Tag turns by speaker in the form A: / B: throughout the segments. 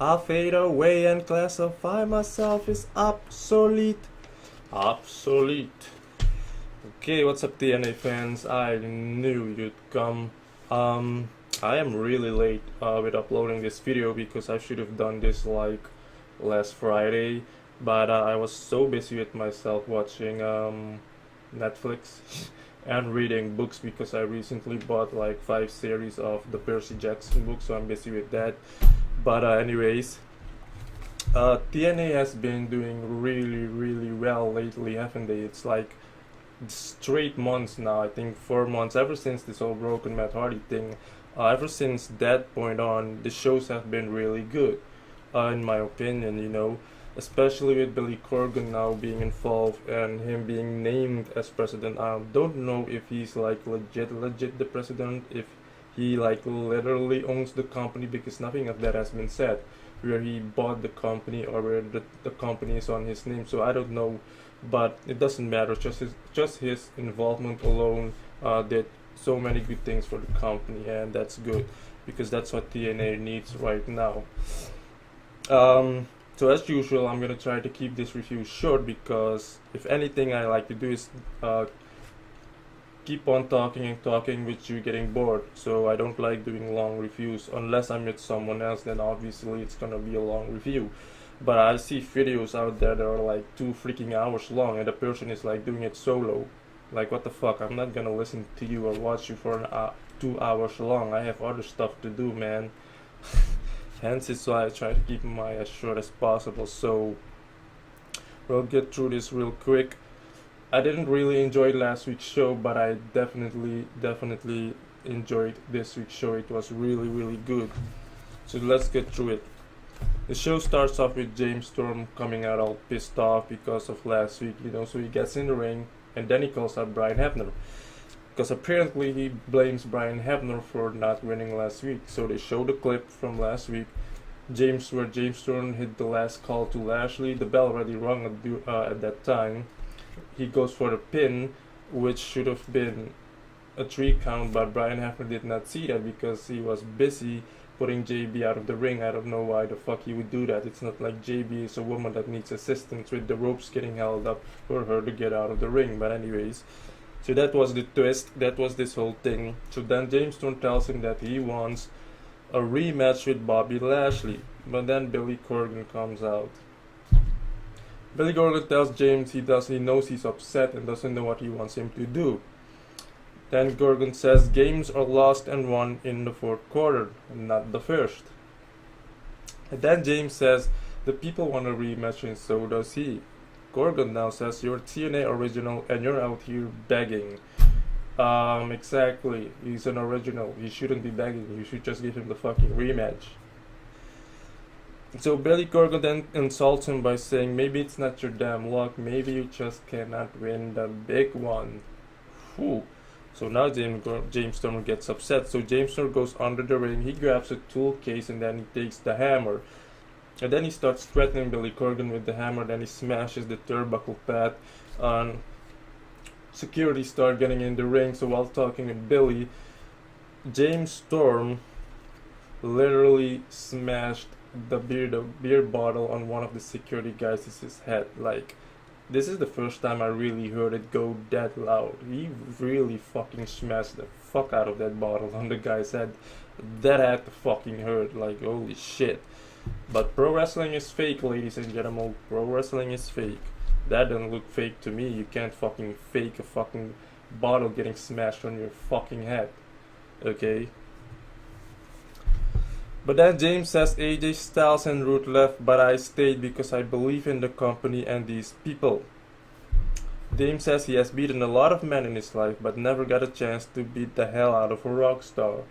A: I'll fade away and classify myself as obsolete. Obsolete. Okay, what's up TNA fans? I knew you'd come. I am really late with uploading this video because I should have done this like last Friday, but I was so busy with myself watching Netflix and reading books because I recently bought like 5 series of the Percy Jackson books, so I'm busy with that. But anyways, TNA has been doing really well lately, haven't they? It's like straight months now, I think 4 months, ever since this whole Broken Matt Hardy thing. Ever since that point on, the shows have been really good, in my opinion, especially with Billy Corgan now being involved and him being named as president. I don't know if he's like legit the president, if he like literally owns the company, because nothing of that has been said, where he bought the company or where the company is on his name, so I don't know, but it doesn't matter. Just his involvement alone did so many good things for the company, and that's good because that's what TNA needs right now. So as usual, I'm gonna try to keep this review short because if anything I like to do is keep on talking and talking with you getting bored. So I don't like doing long reviews unless I'm with someone else, then obviously it's gonna be a long review. But I see videos out there that are like 2 freaking hours long and the person is like doing it solo. Like, what the fuck? I'm not gonna listen to you or watch you for 2 hours long. I have other stuff to do, man. Hence it's why I try to keep my as short as possible. So we'll get through this real quick. I didn't really enjoy last week's show, but I definitely enjoyed this week's show. It was really good. So let's get through it. The show starts off with James Storm coming out all pissed off because of last week, so he gets in the ring and then he calls out Brian Hebner. Because apparently he blames Brian Hebner for not winning last week. So they show the clip from last week, where James Storm hit the last call to Lashley. The bell already rung at that time. He goes for the pin, which should have been a 3 count, but Brian Hebner did not see that because he was busy putting JB out of the ring. I don't know why the fuck he would do that. It's not like JB is a woman that needs assistance with the ropes getting held up for her to get out of the ring. But anyways, so that was the twist. That was this whole thing. So then James Storm tells him that he wants a rematch with Bobby Lashley. But then Billy Corgan comes out. Billy Corgan tells James he knows he's upset and doesn't know what he wants him to do. Then Corgan says games are lost and won in the 4th quarter, not the 1st. And then James says the people want a rematch and so does he. Corgan now says you're TNA original and you're out here begging. Exactly. He's an original. He shouldn't be begging. You should just give him the fucking rematch. So Billy Corgan then insults him by saying maybe it's not your damn luck, maybe you just cannot win the big one. Whew. So now James Storm gets upset. So James Storm goes under the ring, he grabs a tool case and then he takes the hammer. And then he starts threatening Billy Corgan with the hammer, then he smashes the turnbuckle pad. Security start getting in the ring, so while talking with Billy, James Storm literally smashed the beer bottle on one of the security guys' head. Like, this is the first time I really heard it go that loud. He really fucking smashed the fuck out of that bottle on the guy's head. That had to fucking hurt, like, holy shit. But pro wrestling is fake, ladies and gentlemen. Pro wrestling is fake. That doesn't look fake to me. You can't fucking fake a fucking bottle getting smashed on your fucking head. Okay? But then James says AJ Styles and Root left, but I stayed because I believe in the company and these people. James says he has beaten a lot of men in his life, but never got a chance to beat the hell out of a rock star.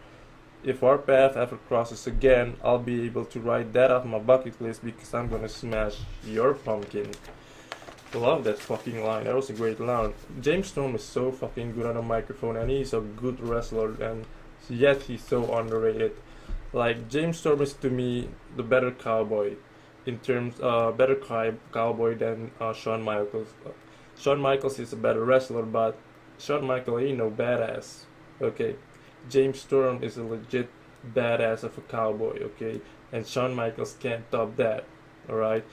A: If our path ever crosses again, I'll be able to write that off my bucket list because I'm gonna smash your pumpkin. I love that fucking line. That was a great line. James Storm is so fucking good on a microphone and he's a good wrestler, and yet he's so underrated. Like, James Storm is to me the better cowboy in terms better cowboy than Shawn Michaels. Shawn Michaels is a better wrestler, but Shawn Michaels ain't no badass. Okay, James Storm is a legit badass of a cowboy, okay? And Shawn Michaels can't top that, alright?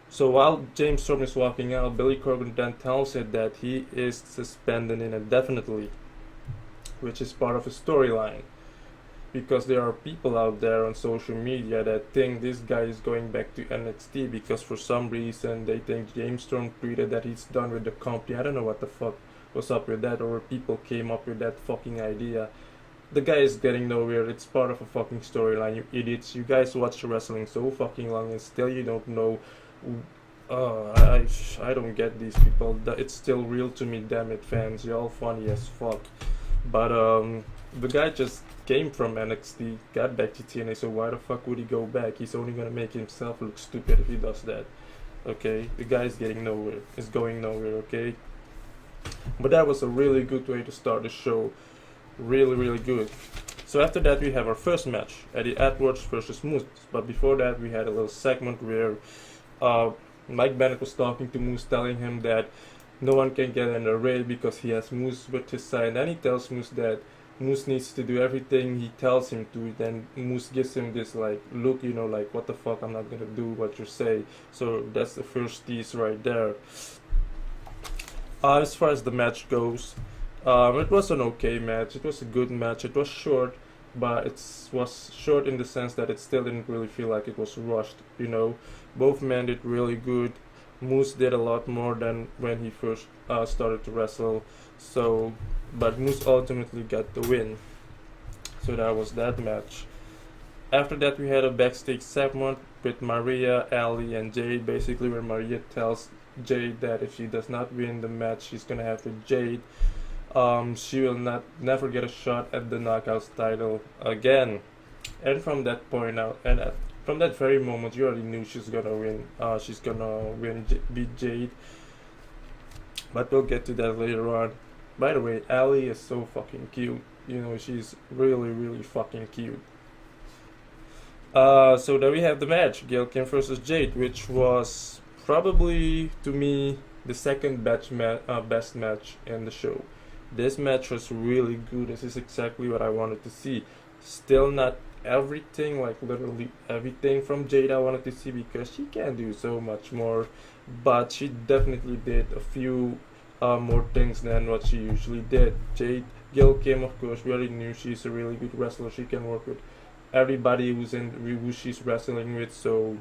A: So while James Storm is walking out, Billy Corgan then tells it that he is suspended indefinitely, which is part of a storyline. Because there are people out there on social media that think this guy is going back to NXT because for some reason they think James Storm tweeted that he's done with the company. I don't know what the fuck was up with that, or people came up with that fucking idea. The guy is getting nowhere. It's part of a fucking storyline, you idiots. You guys watch wrestling so fucking long and still you don't know. I don't get these people. It's still real to me, damn it, fans. You're all funny as fuck. But the guy just came from NXT, got back to TNA, so why the fuck would he go back? He's only gonna make himself look stupid if he does that. Okay, the guy's getting nowhere. Is going nowhere, okay? But that was a really good way to start the show. Really, really good. So after that we have our first match, Eddie Edwards versus Moose. But before that we had a little segment where Mike Bennett was talking to Moose, telling him that no one can get in the ring because he has Moose with his side. And then he tells Moose that Moose needs to do everything he tells him to. Then Moose gives him this like look, you know, like what the fuck, I'm not gonna do what you say. So that's the first tease right there. As far as the match goes, it was an okay match. It was a good match. It was short, but it was short in the sense that it still didn't really feel like it was rushed. You know, both men did really good. Moose did a lot more than when he first started to wrestle. So, but Moose ultimately got the win. So that was that match. After that, we had a backstage segment with Maria, Ali, and Jade. Basically, where Maria tells Jade that if she does not win the match, she's gonna have to Jade. She will never get a shot at the Knockouts title again. And from that point out, from that very moment, you already knew she's gonna win. She's gonna beat Jade. But we'll get to that later on. By the way, Ali is so fucking cute. You know, she's really, really fucking cute. So there we have the match, Gail Kim versus Jade, which was probably, to me, the second best match in the show. This match was really good. This is exactly what I wanted to see. Still not everything, like literally everything from Jade I wanted to see, because she can do so much more, but she definitely did a few more things than what she usually did. Gail Kim, of course, we already knew she's a really good wrestler. She can work with everybody who she's wrestling with, so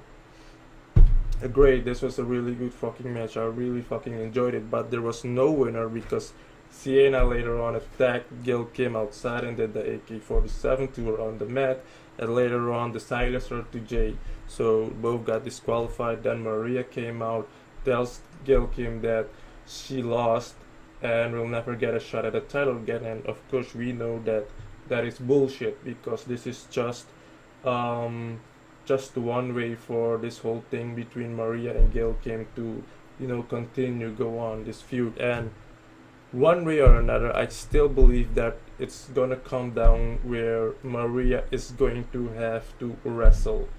A: great. This was a really good fucking match. I really fucking enjoyed it, but there was no winner because Sienna later on attacked Gail Kim outside and did the AK-47 to her on the mat, and later on the silencer to Jade. So both got disqualified. Then Maria came out, tells Gail Kim that she lost and will never get a shot at the title again. And of course we know that that is bullshit, because this is just one way for this whole thing between Maria and Gail Kim to, you know, go on this feud. And one way or another, I still believe that it's gonna come down where Maria is going to have to wrestle.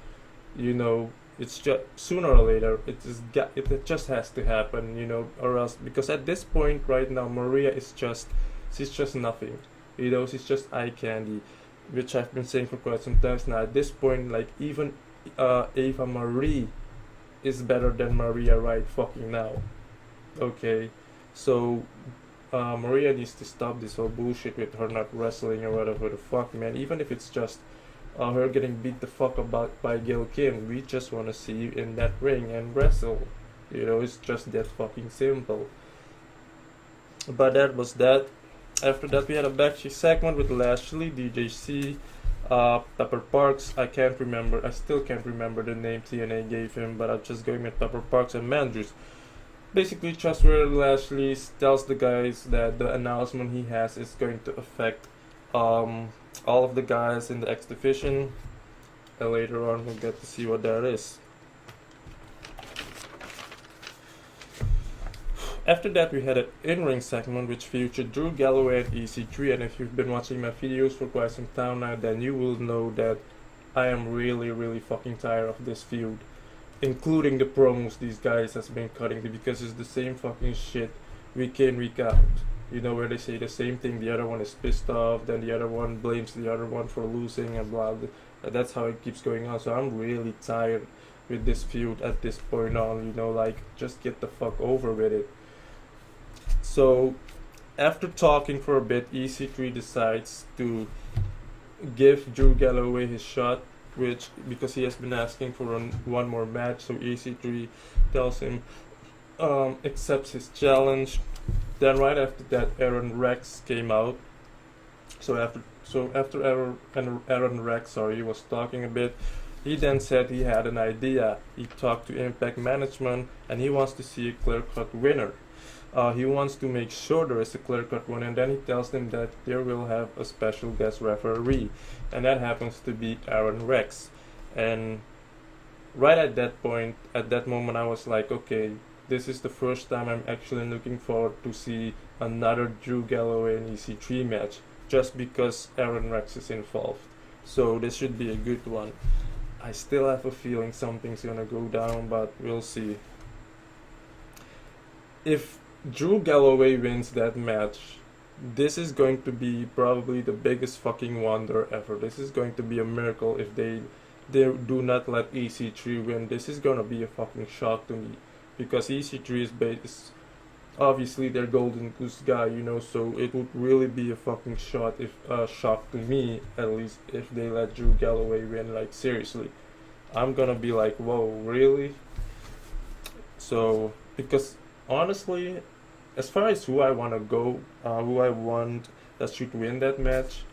A: You know, it's just sooner or later. It just has to happen. You know, or else, because at this point right now, Maria is she's just nothing. You know, she's just eye candy, which I've been saying for quite some time now. At this point, like even Eva Marie is better than Maria right fucking now. Okay, so. Maria needs to stop this whole bullshit with her not wrestling or whatever the fuck, man. Even if it's just her getting beat the fuck about by Gail Kim, we just want to see you in that ring and wrestle. You know, it's just that fucking simple. But that was that. After that, we had a backstage segment with Lashley, DJC, Pepper Parks. I still can't remember the name TNA gave him, but I'm just going with Pepper Parks and Mandrews. Basically, just where Lashley tells the guys that the announcement he has is going to affect all of the guys in the X Division. And later on, we'll get to see what that is. After that, we had an in-ring segment which featured Drew Galloway and EC3. And if you've been watching my videos for quite some time now, then you will know that I am really, really fucking tired of this feud. Including the promos these guys has been cutting, because it's the same fucking shit week in, week out. You know, where they say the same thing, the other one is pissed off, then the other one blames the other one for losing, and blah, blah. That's how it keeps going on. So I'm really tired with this feud at this point on, you know, like, just get the fuck over with it. So after talking for a bit, EC3 decides to give Drew Galloway his shot, which, because he has been asking for one more match, so EC3 tells him, accepts his challenge. Then right after that, Aaron Rex came out. So after Aaron Rex, was talking a bit, he then said he had an idea. He talked to Impact Management, and he wants to see a clear-cut winner. He wants to make sure there is a clear-cut one, and then he tells them that they will have a special guest referee, and that happens to be Aaron Rex. And right at that point, at that moment, I was like, okay, this is the first time I'm actually looking forward to see another Drew Galloway and EC3 match, just because Aaron Rex is involved. So this should be a good one. I still have a feeling something's gonna go down, but we'll see. If Drew Galloway wins that match, this is going to be probably the biggest fucking wonder ever. This is going to be a miracle if they do not let EC3 win. This is gonna be a fucking shock to me, because EC3 is obviously their golden goose guy, you know, so it would really be a fucking shock to me, at least, if they let Drew Galloway win. Like, seriously, I'm gonna be like, whoa, really? So, because honestly, as far as who I want that should win that match,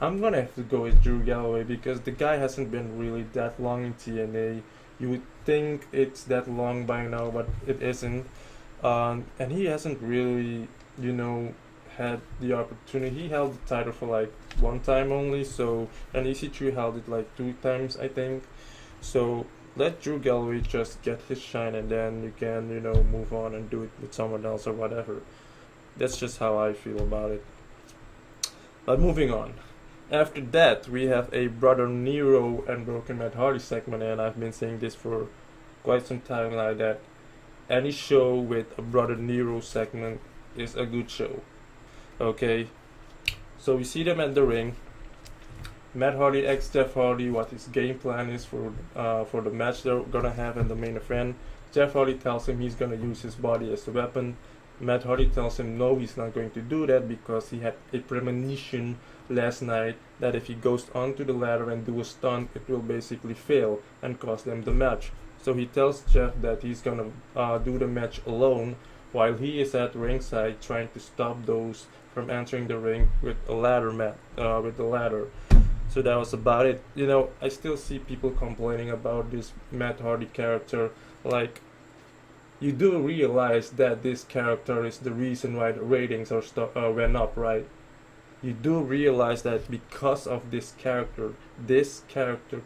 A: I'm gonna have to go with Drew Galloway, because the guy hasn't been really that long in TNA. You would think it's that long by now, but it isn't. And he hasn't really, you know, had the opportunity. He held the title for like one time only, so, and EC3 held it like 2 times, I think. So let Drew Galloway just get his shine, and then you can, you know, move on and do it with someone else or whatever. That's just how I feel about it. But moving on. After that, we have a Brother Nero and Broken Matt Hardy segment, and I've been saying this for quite some time like that. Any show with a Brother Nero segment is a good show. Okay, so we see them at the ring. Matt Hardy asks Jeff Hardy what his game plan is for the match they're gonna have in the main event. Jeff Hardy tells him he's gonna use his body as a weapon. Matt Hardy tells him no, he's not going to do that, because he had a premonition last night that if he goes onto the ladder and do a stunt, it will basically fail and cost them the match. So he tells Jeff that he's gonna do the match alone, while he is at ringside trying to stop those from entering the ring with a ladder with the ladder. So that was about it. You know, I still see people complaining about this Matt Hardy character. Like, you do realize that this character is the reason why the ratings went up, right? You do realize that because of this character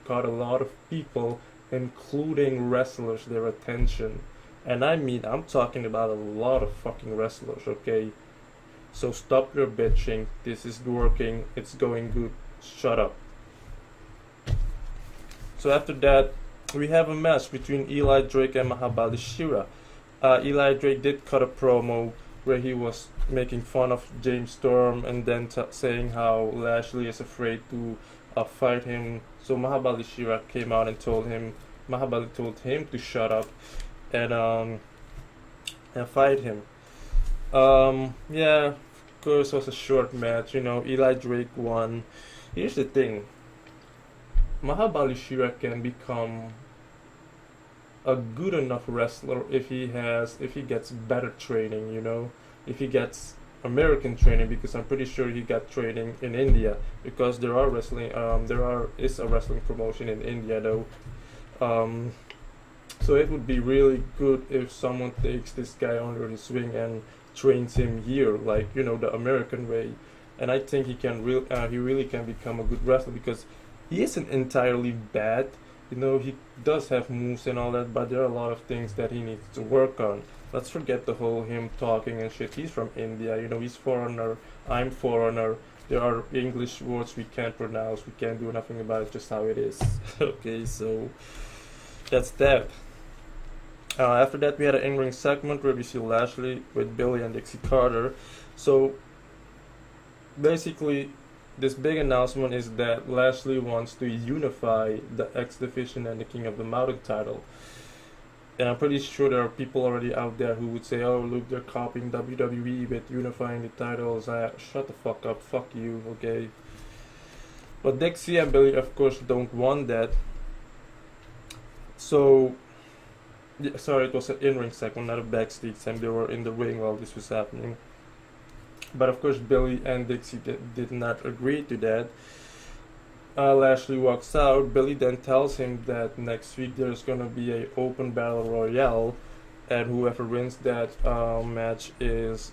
A: caught a lot of people, including wrestlers, their attention. And I mean, I'm talking about a lot of fucking wrestlers, okay? So stop your bitching. This is working. It's going good. Shut up. So after that, we have a match between Eli Drake and Mahabaleshwar. Eli Drake did cut a promo where he was making fun of James Storm, and then saying how Lashley is afraid to fight him. So Mahabaleshwar came out and told him to shut up and fight him. Yeah, of course, it was a short match. You know, Eli Drake won. Here's the thing: Mahabaleshwar can become a good enough wrestler if he gets better training. You know, if he gets American training, because I'm pretty sure he got training in India, because there is a wrestling promotion in India though. So it would be really good if someone takes this guy under his wing and trains him here, like, you know, the American way. And I think he really can become a good wrestler, because he isn't entirely bad. You know, he does have moves and all that, but there are a lot of things that he needs to work on. Let's forget the whole him talking and shit. He's from India, you know, he's foreigner, I'm foreigner. There are English words we can't pronounce, we can't do nothing about it, just how it is. Okay, so that's that. After that, we had an in-ring segment where we see Lashley with Billy and Dixie Carter. So basically, this big announcement is that Lashley wants to unify the X Division and the King of the Mountain title. And I'm pretty sure there are people already out there who would say, oh, look, they're copying WWE with unifying the titles. Shut the fuck up, fuck you, okay? But Dixie and Billy, of course, don't want that. So, yeah, sorry, it was an in-ring segment, not a backstage segment. They were in the ring while this was happening. But of course, Billy and Dixie did not agree to that. Lashley walks out. Billy then tells him that next week there's gonna be a open battle royale, and whoever wins that match is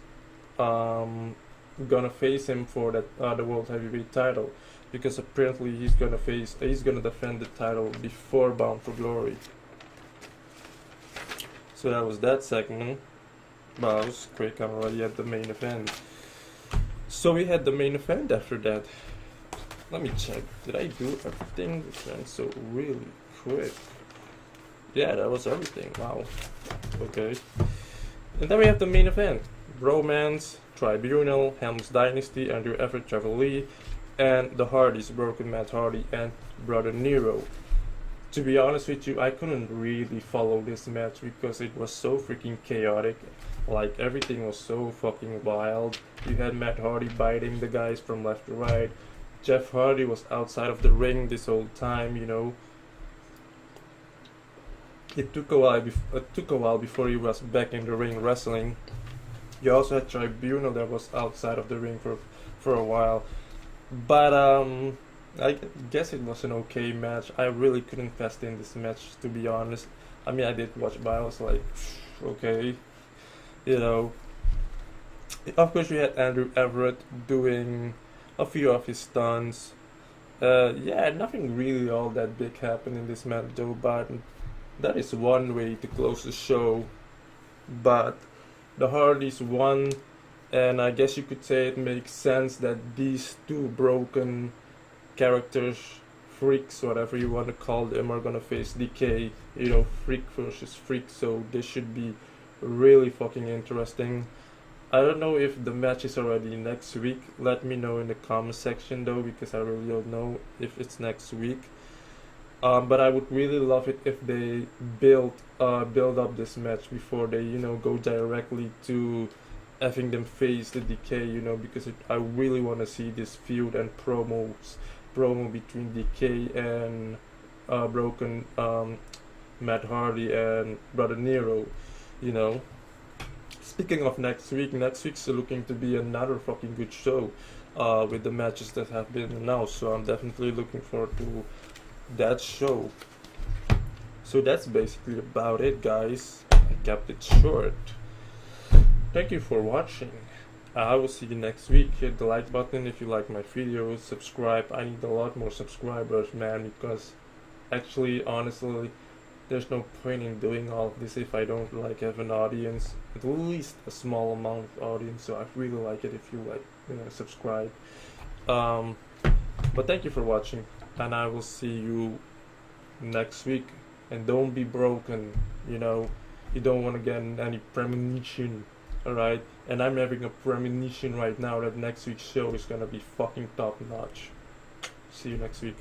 A: gonna face him for that the world heavyweight title, because apparently he's gonna defend the title before Bound for Glory. So that was that segment. But I was quick. I'm already at the main event. So we had the main event after that. Let me check. Did I do everything? It went so really quick. Yeah, that was everything. Wow. Okay. And then we have the main event. Romance, Tribunal, Helm's Dynasty, Andrew Everett, Trevor Lee, and the Hardys, Broken Matt Hardy and Brother Nero. To be honest with you, I couldn't really follow this match because it was so freaking chaotic. Like, everything was so fucking wild. You had Matt Hardy biting the guys from left to right. Jeff Hardy was outside of the ring this whole time, you know. It took a while before he was back in the ring wrestling. You also had Tribunal that was outside of the ring for a while. But I guess it was an okay match. I really couldn't invest in this match, to be honest. I mean, I did watch, but I was like, okay. You know, of course we had Andrew Everett doing a few of his stunts. Yeah, nothing really all that big happened in this match though, but that is one way to close the show. But the Hardys won, and I guess you could say it makes sense that these two broken characters, freaks, whatever you want to call them, are gonna face DK. You know, freak versus freak, so this should be really fucking interesting. I don't know if the match is already next week. Let me know in the comment section though, because I really don't know if it's next week. But I would really love it if they build up this match before they, you know, go directly to having them face the DK, you know, because I really want to see this feud and promo between DK and Broken Matt Hardy and Brother Nero, you know. Speaking of next week's looking to be another fucking good show with the matches that have been announced, so I'm definitely looking forward to that show. So that's basically about it, guys. I kept it short. Thank you for watching. I will see you next week. Hit the like button if you like my videos. Subscribe. I need a lot more subscribers, man, because actually, honestly, there's no point in doing all of this if I don't like have an audience, at least a small amount of audience. So I really like it if you like, you know, subscribe. But thank you for watching, and I will see you next week. And don't be broken, you know. You don't want to get any premonition, alright? And I'm having a premonition right now that next week's show is gonna be fucking top notch. See you next week.